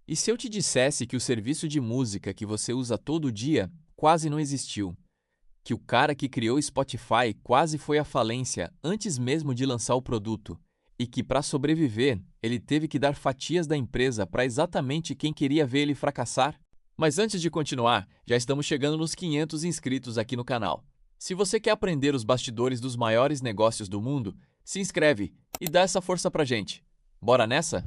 E se eu te dissesse que o serviço de música que você usa todo dia quase não existiu? Que o cara que criou o Spotify quase foi à falência antes mesmo de lançar o produto? E que, para sobreviver, ele teve que dar fatias da empresa para exatamente quem queria ver ele fracassar? Mas antes de continuar, já estamos chegando nos 500 inscritos aqui no canal. Se você quer aprender os bastidores dos maiores negócios do mundo, se inscreve e dá essa força pra gente. Bora nessa?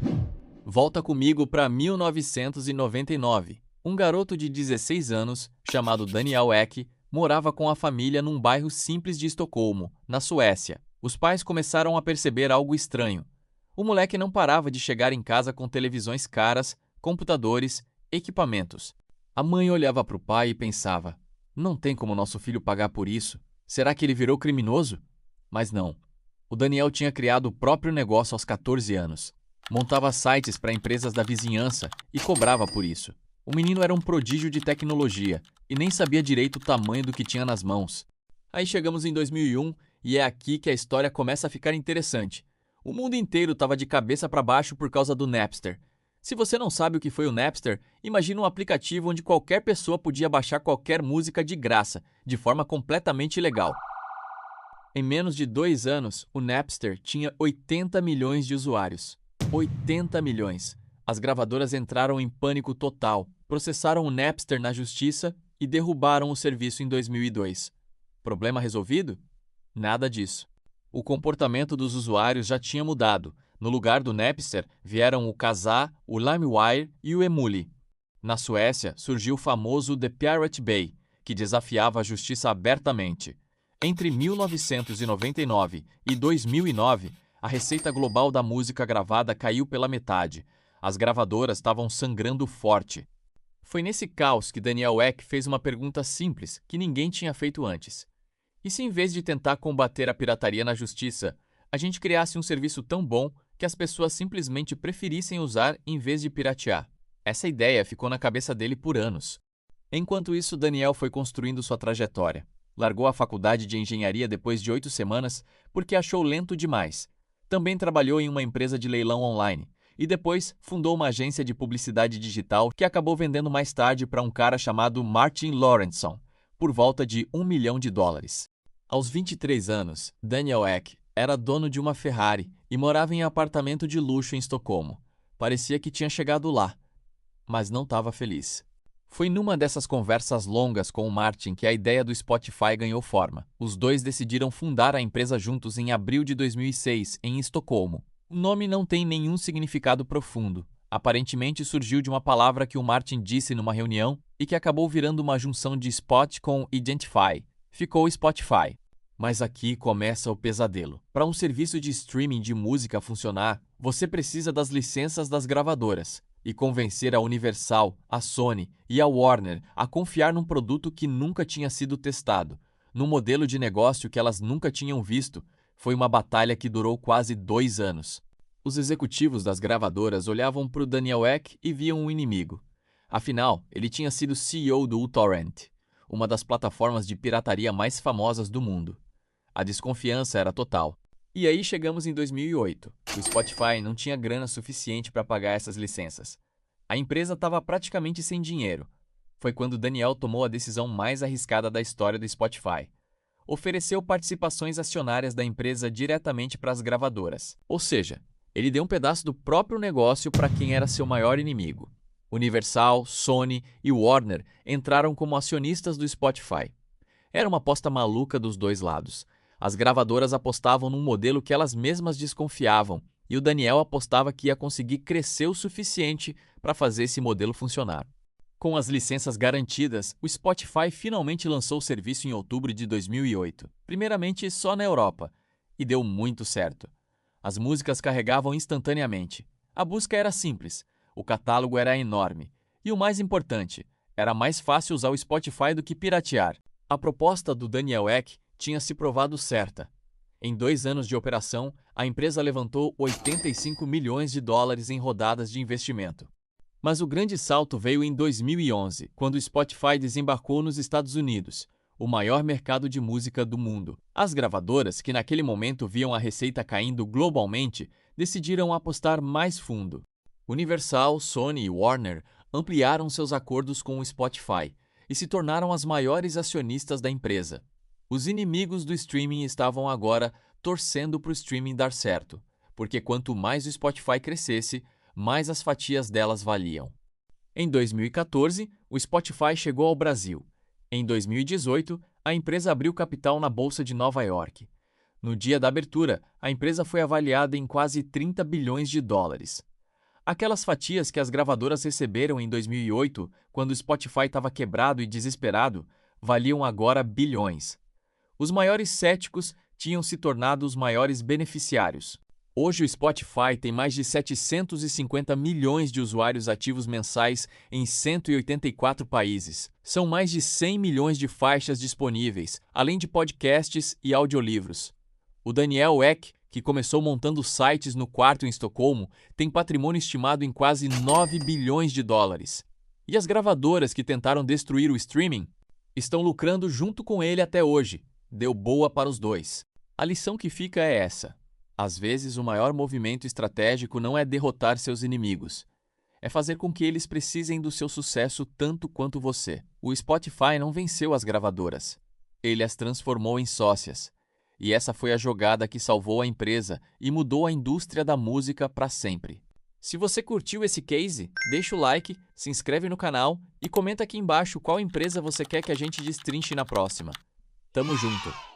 Volta comigo para 1999. Um garoto de 16 anos, chamado Daniel Ek, morava com a família num bairro simples de Estocolmo, na Suécia. Os pais começaram a perceber algo estranho. O moleque não parava de chegar em casa com televisões caras, computadores, equipamentos. A mãe olhava para o pai e pensava: não tem como nosso filho pagar por isso. Será que ele virou criminoso? Mas não. O Daniel tinha criado o próprio negócio aos 14 anos. Montava sites para empresas da vizinhança e cobrava por isso. O menino era um prodígio de tecnologia e nem sabia direito o tamanho do que tinha nas mãos. Aí chegamos em 2001 e é aqui que a história começa a ficar interessante. O mundo inteiro estava de cabeça para baixo por causa do Napster. Se você não sabe o que foi o Napster, imagine um aplicativo onde qualquer pessoa podia baixar qualquer música de graça, de forma completamente ilegal. Em menos de 2 anos, o Napster tinha 80 milhões de usuários. 80 milhões. As gravadoras entraram em pânico total, processaram o Napster na justiça e derrubaram o serviço em 2002. Problema resolvido? Nada disso. O comportamento dos usuários já tinha mudado. No lugar do Napster, vieram o Kazaa, o LimeWire e o Emule. Na Suécia, surgiu o famoso The Pirate Bay, que desafiava a justiça abertamente. Entre 1999 e 2009, a receita global da música gravada caiu pela metade. As gravadoras estavam sangrando forte. Foi nesse caos que Daniel Ek fez uma pergunta simples que ninguém tinha feito antes. E se, em vez de tentar combater a pirataria na justiça, a gente criasse um serviço tão bom que as pessoas simplesmente preferissem usar em vez de piratear? Essa ideia ficou na cabeça dele por anos. Enquanto isso, Daniel foi construindo sua trajetória. Largou a faculdade de engenharia depois de 8 semanas porque achou lento demais. Também trabalhou em uma empresa de leilão online e depois fundou uma agência de publicidade digital que acabou vendendo mais tarde para um cara chamado Martin Lorentzon, por volta de $1 milhão. Aos 23 anos, Daniel Ek era dono de uma Ferrari e morava em apartamento de luxo em Estocolmo. Parecia que tinha chegado lá, mas não estava feliz. Foi numa dessas conversas longas com o Martin que a ideia do Spotify ganhou forma. Os dois decidiram fundar a empresa juntos em abril de 2006, em Estocolmo. O nome não tem nenhum significado profundo. Aparentemente surgiu de uma palavra que o Martin disse numa reunião e que acabou virando uma junção de Spot com Identify. Ficou Spotify. Mas aqui começa o pesadelo. Para um serviço de streaming de música funcionar, você precisa das licenças das gravadoras e convencer a Universal, a Sony e a Warner a confiar num produto que nunca tinha sido testado, num modelo de negócio que elas nunca tinham visto. Foi uma batalha que durou quase 2 anos. Os executivos das gravadoras olhavam para o Daniel Ek e viam um inimigo. Afinal, ele tinha sido CEO do uTorrent, uma das plataformas de pirataria mais famosas do mundo. A desconfiança era total. E aí chegamos em 2008. O Spotify não tinha grana suficiente para pagar essas licenças. A empresa estava praticamente sem dinheiro. Foi quando Daniel tomou a decisão mais arriscada da história do Spotify. Ofereceu participações acionárias da empresa diretamente para as gravadoras. Ou seja, ele deu um pedaço do próprio negócio para quem era seu maior inimigo. Universal, Sony e Warner entraram como acionistas do Spotify. Era uma aposta maluca dos dois lados. As gravadoras apostavam num modelo que elas mesmas desconfiavam, e o Daniel apostava que ia conseguir crescer o suficiente para fazer esse modelo funcionar. Com as licenças garantidas, o Spotify finalmente lançou o serviço em outubro de 2008, primeiramente só na Europa, e deu muito certo. As músicas carregavam instantaneamente. A busca era simples, o catálogo era enorme, e o mais importante, era mais fácil usar o Spotify do que piratear. A proposta do Daniel Ek tinha se provado certa. Em 2 anos de operação, a empresa levantou $85 milhões em rodadas de investimento. Mas o grande salto veio em 2011, quando o Spotify desembarcou nos Estados Unidos, o maior mercado de música do mundo. As gravadoras, que naquele momento viam a receita caindo globalmente, decidiram apostar mais fundo. Universal, Sony e Warner ampliaram seus acordos com o Spotify e se tornaram as maiores acionistas da empresa. Os inimigos do streaming estavam agora torcendo para o streaming dar certo, porque quanto mais o Spotify crescesse, mais as fatias delas valiam. Em 2014, o Spotify chegou ao Brasil. Em 2018, a empresa abriu capital na Bolsa de Nova York. No dia da abertura, a empresa foi avaliada em quase 30 bilhões de dólares. Aquelas fatias que as gravadoras receberam em 2008, quando o Spotify estava quebrado e desesperado, valiam agora bilhões. Os maiores céticos tinham se tornado os maiores beneficiários. Hoje o Spotify tem mais de 750 milhões de usuários ativos mensais em 184 países. São mais de 100 milhões de faixas disponíveis, além de podcasts e audiolivros. O Daniel Ek, que começou montando sites no quarto em Estocolmo, tem patrimônio estimado em quase 9 bilhões de dólares. E as gravadoras que tentaram destruir o streaming estão lucrando junto com ele até hoje. Deu boa para os dois. A lição que fica é essa. Às vezes, o maior movimento estratégico não é derrotar seus inimigos. É fazer com que eles precisem do seu sucesso tanto quanto você. O Spotify não venceu as gravadoras. Ele as transformou em sócias. E essa foi a jogada que salvou a empresa e mudou a indústria da música para sempre. Se você curtiu esse case, deixa o like, se inscreve no canal e comenta aqui embaixo qual empresa você quer que a gente destrinche na próxima. Tamo junto!